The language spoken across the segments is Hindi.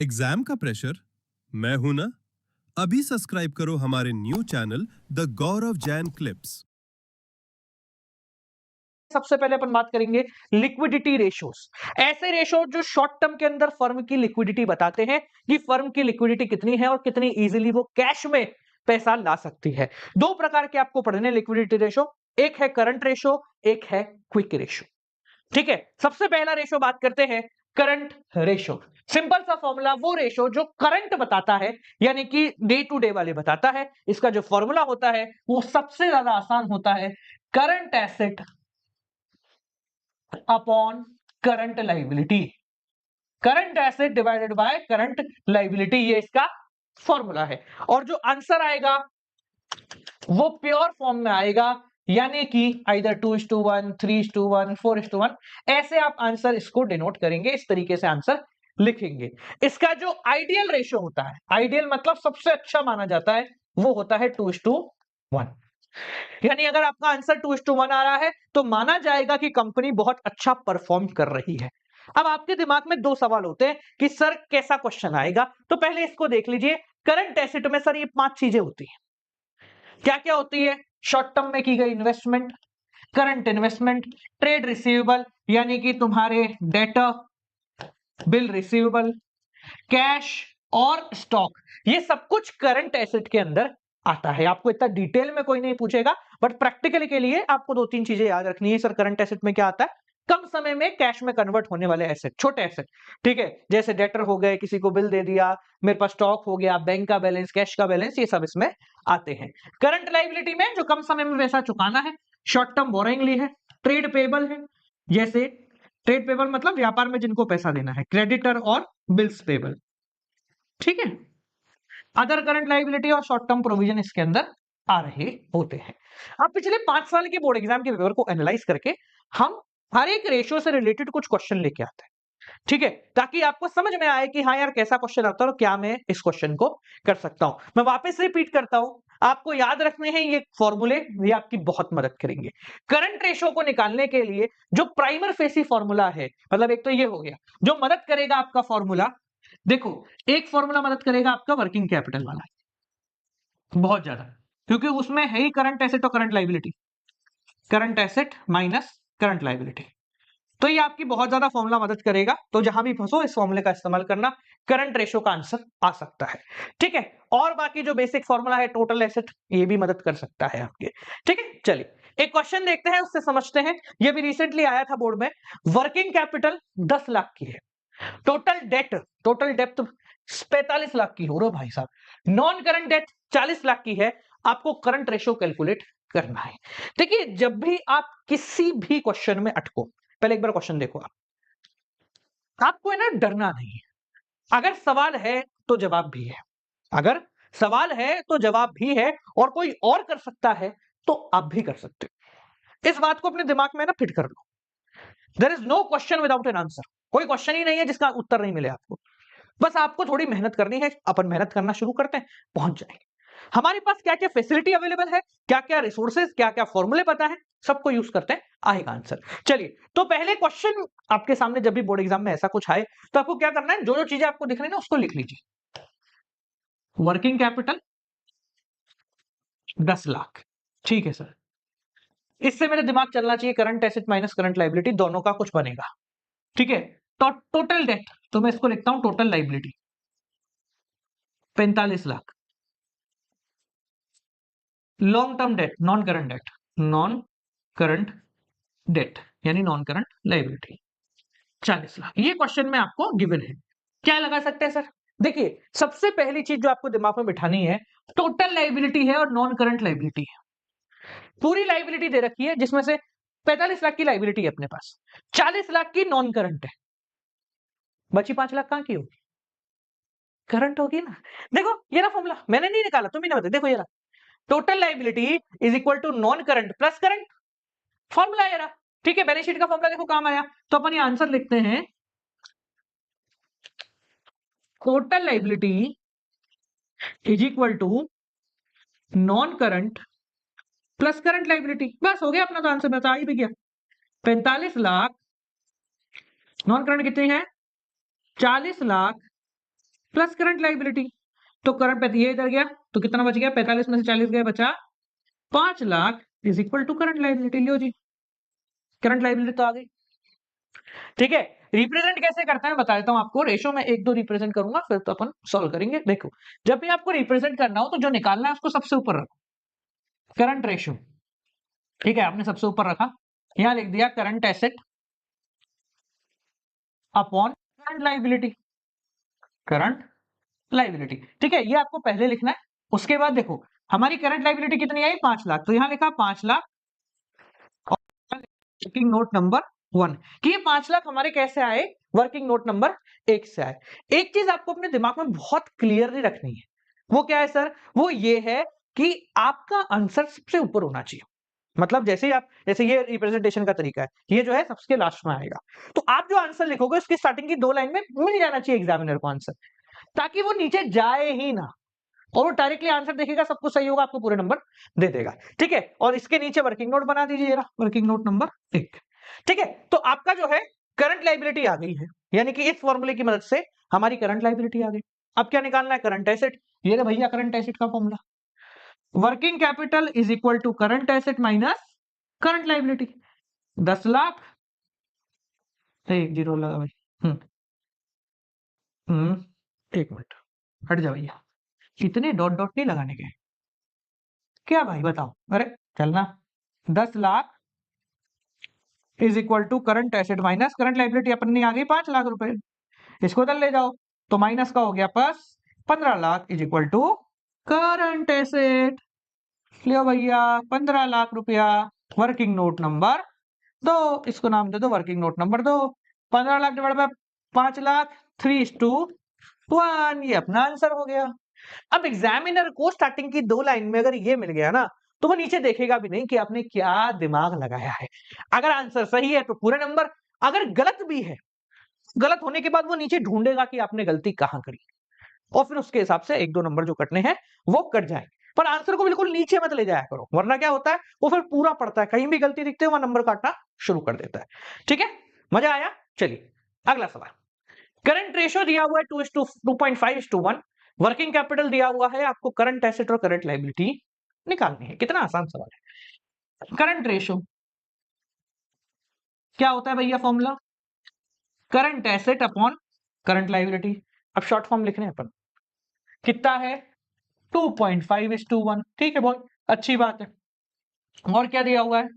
एग्जाम का प्रेशर? मैं हूं ना। अभी सब्सक्राइब करो हमारे new channel the Gaurav Jain clips. सबसे पहले अपन बात करेंगे लिक्विडिटी रेशियोज। ऐसे रेशियो जो शॉर्ट टर्म के अंदर फर्म की लिक्विडिटी बताते हैं कि फर्म की लिक्विडिटी कितनी है और कितनी इजीली वो कैश में पैसा ला सकती है। दो प्रकार के आपको पढ़ने लिक्विडिटी रेशियो, एक है करंट रेशियो, एक है क्विक रेशियो। ठीक है, सबसे पहला रेशियो बात करते हैं करंट रेशियो। सिंपल सा फॉर्मूला, वो रेशियो जो करंट बताता है यानी कि डे टू डे वाले बताता है। इसका जो फॉर्मूला होता है वो सबसे ज्यादा आसान होता है, current asset upon current liability. Current asset divided by current liability, ये इसका फॉर्मूला है। और जो आंसर आएगा वो प्योर फॉर्म में आएगा, यानी कि आइदर 2:1, 3:1, 4:1, ऐसे आप आंसर इसको डिनोट करेंगे, इस तरीके से आंसर लिखेंगे। इसका जो आइडियल रेशियो होता है, आइडियल मतलब सबसे अच्छा माना जाता है, वो होता है 2:1। यानी अगर आपका आंसर 2:1 आ रहा है तो माना जाएगा कि कंपनी बहुत अच्छा परफॉर्म कर रही है। अब आपके दिमाग में दो सवाल होते हैं कि सर कैसा क्वेश्चन आएगा, तो पहले इसको देख लीजिए। करंट एसेट में सर ये 5 चीजें होती हैं। क्या क्या होती है? शॉर्ट टर्म में की गई investment, current investment, trade receivable यानी कि तुम्हारे डेटर, बिल रिसीवेबल, कैश और स्टॉक, ये सब कुछ करंट एसेट के अंदर आता है। आपको इतना डिटेल में कोई नहीं पूछेगा, बट प्रैक्टिकली के लिए आपको दो तीन चीजें याद रखनी है। सर करंट एसेट में क्या आता है? कम समय में कैश में कन्वर्ट होने वाले एसेट, छोटे एसेट। ठीक है, जैसे डेटर हो गए, किसी को बिल दे दिया, मेरे पास स्टॉक हो गया, बैंक का बैलेंस, कैश का बैलेंस, ये सब इसमें आते हैं। करंट लाइबिलिटी में जो कम समय में पैसा चुकाना है, शॉर्ट टर्म बोरोइंग ली है, ट्रेड पेबल है, जैसे ट्रेड पेबल मतलब व्यापार में जिनको पैसा देना है, क्रेडिटर और बिल्स पेबल। ठीक है, अदर करंट लाइबिलिटी और शॉर्ट टर्म प्रोविजन इसके अंदर आ रहे होते हैं। अब पिछले 5 साल के बोर्ड एग्जाम के पेपर को एनालाइज करके हम हर एक रेशियो से रिलेटेड कुछ क्वेश्चन लेके आते हैं। ठीक है, ताकि आपको समझ में आए कि हाँ यार कैसा क्वेश्चन आता है और क्या मैं इस क्वेश्चन को कर सकता हूं। मैं वापस रिपीट करता हूं, आपको याद रखने हैं ये फॉर्मूले, ये आपकी बहुत मदद करेंगे। करंट रेशियो को निकालने के लिए जो प्राइमर फेसी फॉर्मूला है, मतलब एक तो ये हो गया जो मदद करेगा आपका फॉर्मूला। देखो, एक फॉर्मूला मदद करेगा आपका वर्किंग कैपिटल वाला, बहुत ज्यादा, क्योंकि उसमें है ही करंट एसेट और current liability, current asset minus current liability. तो ये आपकी बहुत ज्यादा फॉर्मूला मदद करेगा। तो जहां भी फंसो इस फॉर्मूले का इस्तेमाल करना, करंट रेशियो का आंसर आ सकता है। ठीक है, और बाकी जो बेसिक फॉर्मूला है टोटल एसेट, ये भी मदद कर सकता है आपके। ठीक है, चलिए एक क्वेश्चन देखते हैं, उससे समझते हैं। ये भी रिसेंटली आया था बोर्ड में। वर्किंग कैपिटल 10 लाख की है, total date, total depth 45 lakh की हो रहा भाई साहब, नॉन करंट डेट 40 लाख की है। आपको करंट रेशियो कैलकुलेट करना है। देखिए, जब भी आप किसी भी क्वेश्चन में अटको, पहले एक बार क्वेश्चन देखो आप, आपको है ना डरना नहीं है। अगर सवाल है तो जवाब भी है, अगर सवाल है तो जवाब भी है, और कोई और कर सकता है तो आप भी कर सकते हो। इस बात को अपने दिमाग में ना फिट कर लो। There is no question without an answer. कोई क्वेश्चन ही नहीं है जिसका उत्तर नहीं मिले आपको। बस आपको थोड़ी मेहनत करनी है। अपन मेहनत करना शुरू करते हैं, पहुंच जाएंगे। हमारे पास क्या क्या फैसिलिटी अवेलेबल है, क्या क्या रिसोर्सेज, क्या क्या फॉर्मूले पता है, सबको यूज करते हैं, आएगा आंसर। चलिए, तो पहले क्वेश्चन आपके सामने जब भी बोर्ड एग्जाम में ऐसा कुछ आए तो आपको क्या करना है, जो जो चीजें आपको दिख रही है ना उसको लिख लीजिए। वर्किंग कैपिटल 10 लाख, ठीक है सर। इससे मेरे दिमाग चलना चाहिए current asset minus current liability, दोनों का कुछ बनेगा। ठीक है, तो टोटल डेट, तो मैं इसको लिखता हूं total liability 45 lakh. Long term debt, non current debt, non current debt यानी नॉन करंट लाइबिलिटी 40 लाख। ये क्वेश्चन में आपको गिवन है। क्या लगा सकते हैं सर? देखिए, सबसे पहली चीज जो आपको दिमाग में बिठानी है, टोटल लाइबिलिटी है और नॉन करंट लाइबिलिटी है। पूरी लाइबिलिटी दे रखी है जिसमें से 45 लाख की लाइबिलिटी है अपने पास, 40 लाख की नॉन करंट है, बची 5 लाख कहां की होगी? करंट होगी ना। देखो ये ना फॉर्मूला मैंने नहीं निकाला, तुम ही ना बता, देखो ये रहा, total liability is equal to non current plus current, formula ये रहा। ठीक है, बैलेंस शीट का फॉर्मूला देखो काम आया। तो अपन ये आंसर लिखते हैं, total liability is equal to non current plus current liability. बस हो गया अपना, तो आंसर बता ही भी गया। 45 लाख, नॉन करंट कितनी है? 40 लाख प्लस करंट लाइबिलिटी। तो करंट ये इधर गया तो कितना बच गया, 45 में से 40 गया, बचा 5 lakh is equal to current liability. लियो जी, करंट लाइबिलिटी तो आ गई। ठीक है, रिप्रेजेंट कैसे करते हैं बता देता हूं आपको। रेशो में एक दो रिप्रेजेंट करूंगा, फिर तो अपन सॉल्व करेंगे। देखो, जब भी आपको रिप्रेजेंट करना हो तो जो निकालना है उसको सबसे ऊपर रखो, करंट रेशो। ठीक है, आपने सबसे ऊपर रखा, यहां लिख दिया current asset upon current liability, current liability. ठीक है, ये आपको पहले लिखना है। उसके बाद देखो, हमारी करंट लाइबिलिटी कितनी आई, 5 लाख, तो यहां लिखा 5 लाख वर्किंग नोट नंबर 1, कि ये 5 लाख हमारे कैसे आए, वर्किंग नोट नंबर 1 से आए। एक चीज आपको अपने दिमाग में बहुत क्लियरली रखनी है, वो क्या है सर, वो ये है कि आपका आंसर सबसे ऊपर होना चाहिए। मतलब जैसे ही आप, जैसे ये रिप्रेजेंटेशन का तरीका है, ये जो है सबसे लास्ट में आएगा, तो आप जो आंसर लिखोगे उसकी स्टार्टिंग की 2 लाइन में मिल जाना चाहिए एग्जामिनर को आंसर, ताकि वो नीचे जाए ही ना, और वो डायरेक्टली आंसर देखेगा, सब कुछ सही होगा, आपको पूरे नंबर दे देगा। ठीक है, और इसके नीचे वर्किंग नोट बना दीजिए, वर्किंग नोट नंबर 1। ठीक है, तो आपका जो है करंट लाइबिलिटी आ गई है, यानी कि इस फॉर्मूले की मदद से हमारी करंट लाइबिलिटी आ गई। अब क्या निकालना है, करंट एसेट। ये रे भैया करंट एसेट का formula, working capital is equal to current asset minus current liability. 10 lakh, एक जीरो लगा भाई, एक मिनट हट जा भैया, इतने डॉट डॉट नहीं लगाने के, क्या भाई बताओ, अरे चलना। 10 lakh is equal to current asset minus current liability, अपनी आ गई 5 लाख रुपए, इसको उधर ले जाओ तो माइनस का हो गया plus, 15 lakh is equal to current asset. लियो भैया 15 लाख रुपया वर्किंग नोट नंबर 2, इसको नाम दे दो working note number 2। 15 lakh divide by 5 lakh, 3:1, ये अपना आंसर हो गया। अब एग्जामिनर को स्टार्टिंग की 2 लाइन में अगर ये मिल गया ना, तो वो नीचे देखेगा भी नहीं कि आपने क्या दिमाग लगाया है। अगर आंसर सही है तो पूरे नंबर, अगर गलत भी है, गलत होने के बाद वो नीचे ढूंढेगा कि आपने गलती कहां करी, और फिर उसके हिसाब से 1-2 नंबर जो कटने हैं वो कट जाए। पर आंसर को बिल्कुल नीचे मत ले जाया करो, वरना क्या होता है, वो फिर पूरा पढ़ता है, कहीं भी गलती दिखते है वहां नंबर काटना शुरू कर देता है। ठीक है, मजा आया। चलिए अगला सवाल, करंट रेशियो दिया हुआ है 2:2.5:1, वर्किंग कैपिटल दिया हुआ है, आपको करंट एसेट और करंट लाइबिलिटी निकालनी है। कितना आसान सवाल है। करंट रेशियो क्या होता है भैया, formula current asset upon current liability. अब शॉर्ट फॉर्म लिखने हैं अपन, कितना है 2.5:1। ठीक है बहुत अच्छी बात है। और क्या दिया हुआ है,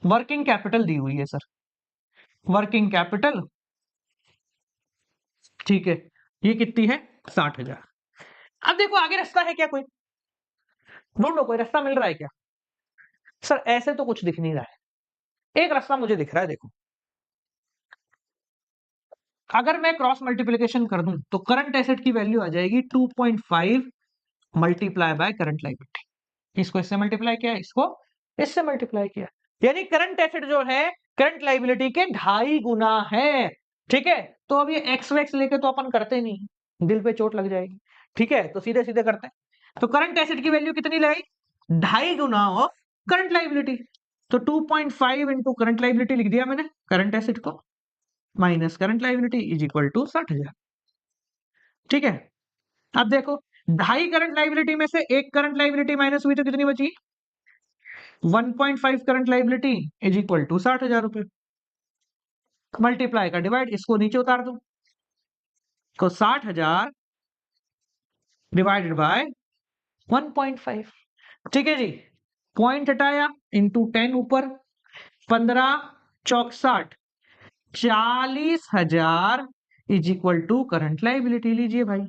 वर्किंग कैपिटल दी हुई है सर, वर्किंग कैपिटल। ठीक है, ये कितनी है 60,000। अब देखो आगे रास्ता है क्या, कोई ढूंढो, कोई रास्ता मिल रहा है क्या। सर ऐसे तो कुछ दिख नहीं रहा है, एक रास्ता मुझे दिख रहा है। देखो, अगर मैं क्रॉस मल्टीप्लिकेशन कर दूं तो करंट एसेट की वैल्यू आ जाएगी 2.5 मल्टीप्लाई बाय करंट लाइबिलिटी। इसको इससे मल्टीप्लाई किया, इसको इससे मल्टीप्लाई किया, यानी करंट एसेट जो है करंट लाइबिलिटी के 2.5 गुना है। ठीक है, तो अब ये एक्स वैक्स लेके तो अपन करते नहीं, दिल पे चोट लग जाएगी। ठीक है, तो सीधे सीधे करते हैं। तो करंट एसेट की वैल्यू कितनी लगाई, 2.5 गुना ऑफ करंट लाइबिलिटी। तो 2.5 इंटू करंट लाइबिलिटी लिख दिया मैंने, करंट एसेट को minus current liability is equal to 60,000। ठीक है, अब देखो 2.5 करंट लाइबिलिटी में से एक करंट लाइबिलिटी माइनस हुई तो कितनी बची, 1.5 current liability is equal to 60,000 रुपए। मल्टीप्लाई का डिवाइड, इसको नीचे उतार दो, तो 60,000 डिवाइडेड बाय 1.5। ठीक है जी, पॉइंट हटाया, इंटू 10 ऊपर, 15 चौक 60, 40,000 is equal to current liability. लीजिए भाई,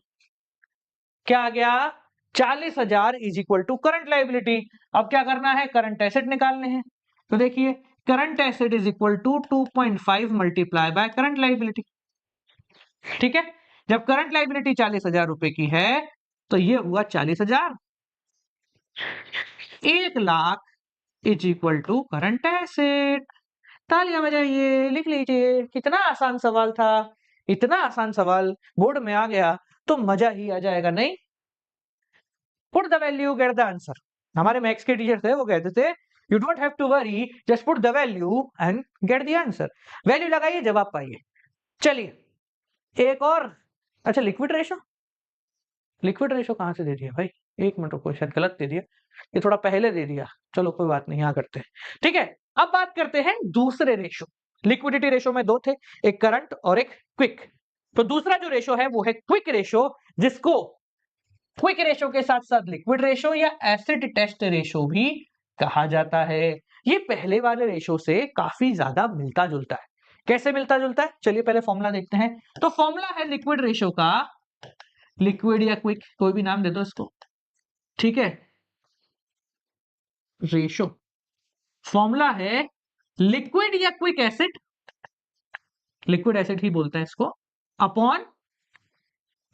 क्या आ गया, 40,000 is equal to current liability. अब क्या करना है, करंट एसेट निकालने हैं। तो देखिए, current asset is equal to 2.5 multiply by current liability. ठीक है, जब करंट लाइबिलिटी 40,000 रुपए की है तो ये हुआ 40,000, 1,00,000 is equal to current asset. तालियां बजाइए, लिख लीजिए, कितना आसान सवाल था। इतना आसान सवाल बोर्ड में आ गया तो मजा ही आ जाएगा, नहीं। Put the value get the answer. हमारे मैथ्स के टीचर थे, वो कहते थे you don't have to worry, just put the value and get the answer. Value लगाइए, जवाब पाइए। चलिए एक और अच्छा लिक्विड रेशो कहाँ से दे दिया भाई, एक मिनट रुको, शायद गलत दे दिया, ये थोड़ा पहले दे दिया, चलो कोई बात नहीं, यहाँ करते हैं। ठीक है, अब बात करते हैं दूसरे रेशो। लिक्विडिटी रेशो में दो थे, एक करंट और एक क्विक। तो दूसरा जो रेशो है वो है क्विक रेशो, जिसको क्विक रेशो के साथ साथ लिक्विड रेशो या एसिड टेस्ट रेशो भी कहा जाता है। ये पहले वाले रेशो से काफी ज्यादा मिलता जुलता है। कैसे मिलता जुलता है, चलिए पहले फॉर्मूला देखते हैं। तो फॉर्मूला है लिक्विड रेशो का, लिक्विड या क्विक कोई भी नाम दे दो इसको, ठीक है, रेशो फॉर्मूला है लिक्विड या क्विक एसिड, लिक्विड एसिड ही बोलते हैं इसको, अपॉन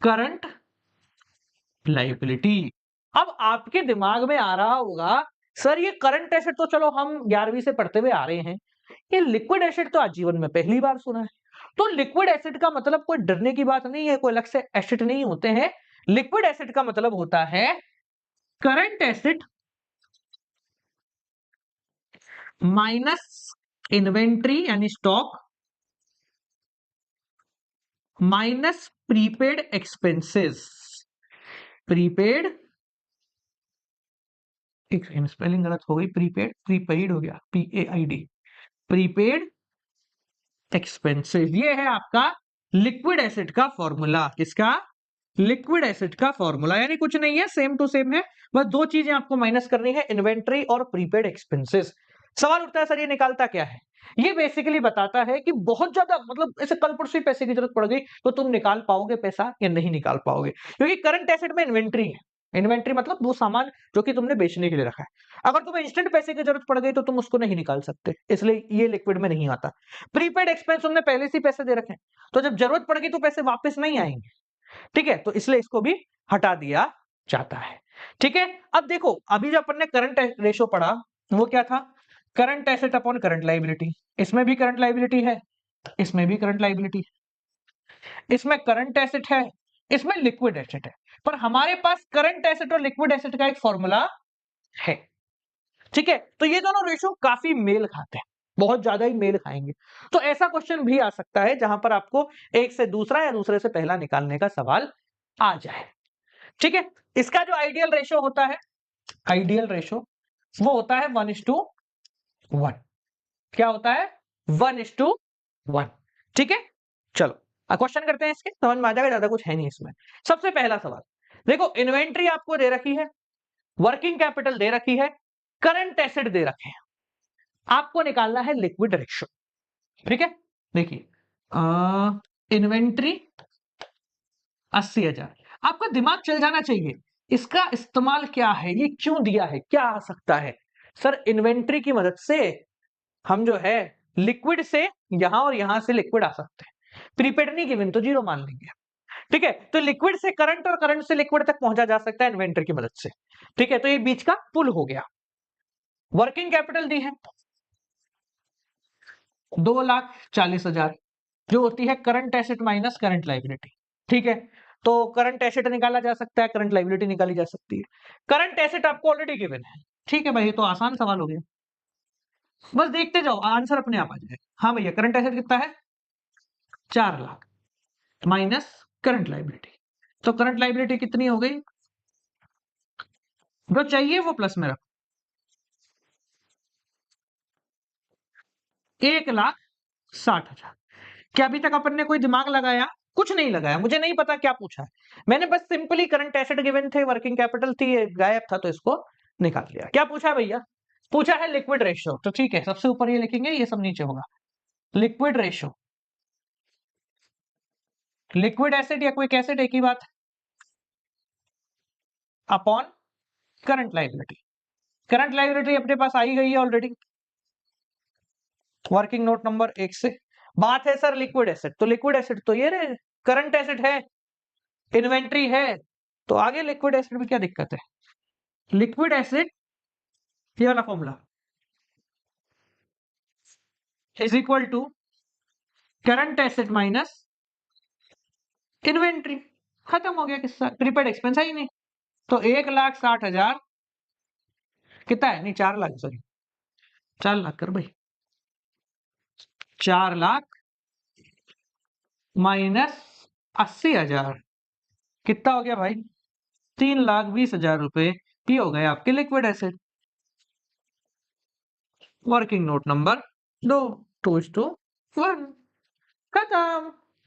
करंट लायबिलिटी। अब आपके दिमाग में आ रहा होगा सर ये करंट एसिड तो चलो हम 11वीं से पढ़ते हुए आ रहे हैं, ये लिक्विड एसिड तो आज जीवन में पहली बार सुना है। तो लिक्विड एसिड का मतलब कोई डरने की बात नहीं है, कोई अलग से एसिड नहीं होते हैं। लिक्विड एसिड का मतलब होता है करंट एसिड माइनस इन्वेंट्री यानी stock minus prepaid expenses. Prepaid, एक सेकंड स्पेलिंग गलत हो गई, प्रीपेड प्रीपेड हो गया, PAID, प्रीपेड एक्सपेंसेस। ये है आपका लिक्विड एसिड का फॉर्मूला। किसका, लिक्विड एसिड का फॉर्मूला। यानी कुछ नहीं है, सेम टू सेम है, बस दो चीजें आपको माइनस करनी है, इन्वेंट्री और प्रीपेड एक्सपेंसेस। सवाल उठता है सर ये निकालता क्या है। ये बेसिकली बताता है कि बहुत ज्यादा मतलब ऐसे कल परसों ही पैसे की जरूरत पड़ गई तो तुम निकाल पाओगे पैसा या नहीं निकाल पाओगे, क्योंकि करंट एसेट में इन्वेंट्री है। इन्वेंट्री मतलब वो सामान जो कि तुमने बेचने के लिए रखा है। अगर तुम्हें इंस्टेंट पैसे की जरूरत पड़ गई तो तुम उसको नहीं निकाल सकते, इसलिए ये लिक्विड में नहीं आता। प्रीपेड एक्सपेंस तुमने पहले से ही पैसे दे रखे हैं, तो जब जरूरत पड़ेगी तो पैसे वापस नहीं आएंगे, ठीक है, तो इसलिए इसको भी हटा दिया जाता है। ठीक है, अब देखो अभी जो अपन ने करंट रेशो पढ़ा वो क्या था, current asset upon current liability. इसमें भी करंट लायबिलिटी है, इसमें भी करंट लायबिलिटी है, इसमें करंट एसेट है, इसमें लिक्विड एसेट है, पर हमारे पास करंट एसेट और लिक्विड एसेट का एक फॉर्मूला है। ठीक है, तो ये दोनों रेशो काफी मेल खाते हैं, बहुत ज्यादा ही मेल खाएंगे। तो ऐसा क्वेश्चन भी आ सकता है जहां पर आपको एक से दूसरा या दूसरे से पहला निकालने का सवाल आ जाए। ठीक है, इसका जो आइडियल रेशो होता है, आइडियल रेशो वो होता है 1:1। क्या होता है, 1:1। ठीक है, चलो क्वेश्चन करते हैं इसके, समझ में आ जाएगा, ज्यादा कुछ है नहीं इसमें। सबसे पहला सवाल देखो, इन्वेंट्री आपको दे रखी है, वर्किंग कैपिटल दे रखी है, करंट एसेट दे रखे हैं, आपको निकालना है लिक्विड रेशो। ठीक है, देखिए इन्वेंट्री 80,000, आपका दिमाग चल जाना चाहिए इसका इस्तेमाल क्या है, ये क्यों दिया है, क्या आ सकता है। सर इन्वेंट्री की मदद से हम जो है लिक्विड से यहां और यहां से लिक्विड आ सकते हैं, प्रीपेड नहीं गिवन तो जीरो मान लेंगे। ठीक है, तो लिक्विड से करंट और करंट से लिक्विड तक पहुंचा जा सकता है इन्वेंट्री की मदद से। ठीक है, तो ये बीच का पुल हो गया। वर्किंग कैपिटल दी है 2,40,000, जो होती है current asset minus current liability. ठीक है, तो करंट एसेट निकाला जा सकता है, करंट लायबिलिटी निकाली जा सकती है। करंट एसेट आपको ऑलरेडी गिवन है, ठीक है भाई, ये तो आसान सवाल हो गया, बस देखते जाओ आंसर अपने आप आ जाएगा। हाँ भैया, करंट एसेट कितना है, 4 लाख माइनस करंट लायबिलिटी, तो करंट लायबिलिटी कितनी हो गई, जो चाहिए वो प्लस में रखो, 1,60,000। क्या अभी तक अपन ने कोई दिमाग लगाया, कुछ नहीं लगाया, मुझे नहीं पता क्या पूछा है, मैंने बस सिंपली करंट एसेट गिवन थे, वर्किंग कैपिटल थी, ये गायब था तो इसको निकाल लिया। क्या पूछा है भैया, पूछा है लिक्विड रेशियो, तो ठीक है सबसे ऊपर ये लिखेंगे, ये सब नीचे होगा, लिक्विड रेशियो। लिक्विड एसिड या क्विक एसिड एक ही बात है, upon current liability. Current liability अपने पास आई गई है ऑलरेडी, वर्किंग नोट नंबर 1 से। बात है सर लिक्विड एसिड, तो लिक्विड एसिड तो ये रहे, करंट एसिड है, इन्वेंट्री है, तो आगे लिक्विड एसिड में क्या दिक्कत है। लिक्विड एसिड ये वाला formula is equal to current asset minus inventory, खत्म हो गया किस्सा, प्रीपेड एक्सपेंस है ही नहीं। तो 1,60,000 कितना है, नहीं 4 लाख, सॉरी 4 लाख कर भाई, 4 लाख माइनस 80,000, कितना हो गया भाई? 3,20,000 रुपए, ये हो गए आपके liquid asset. Working note number 2, 2:1, खत्म।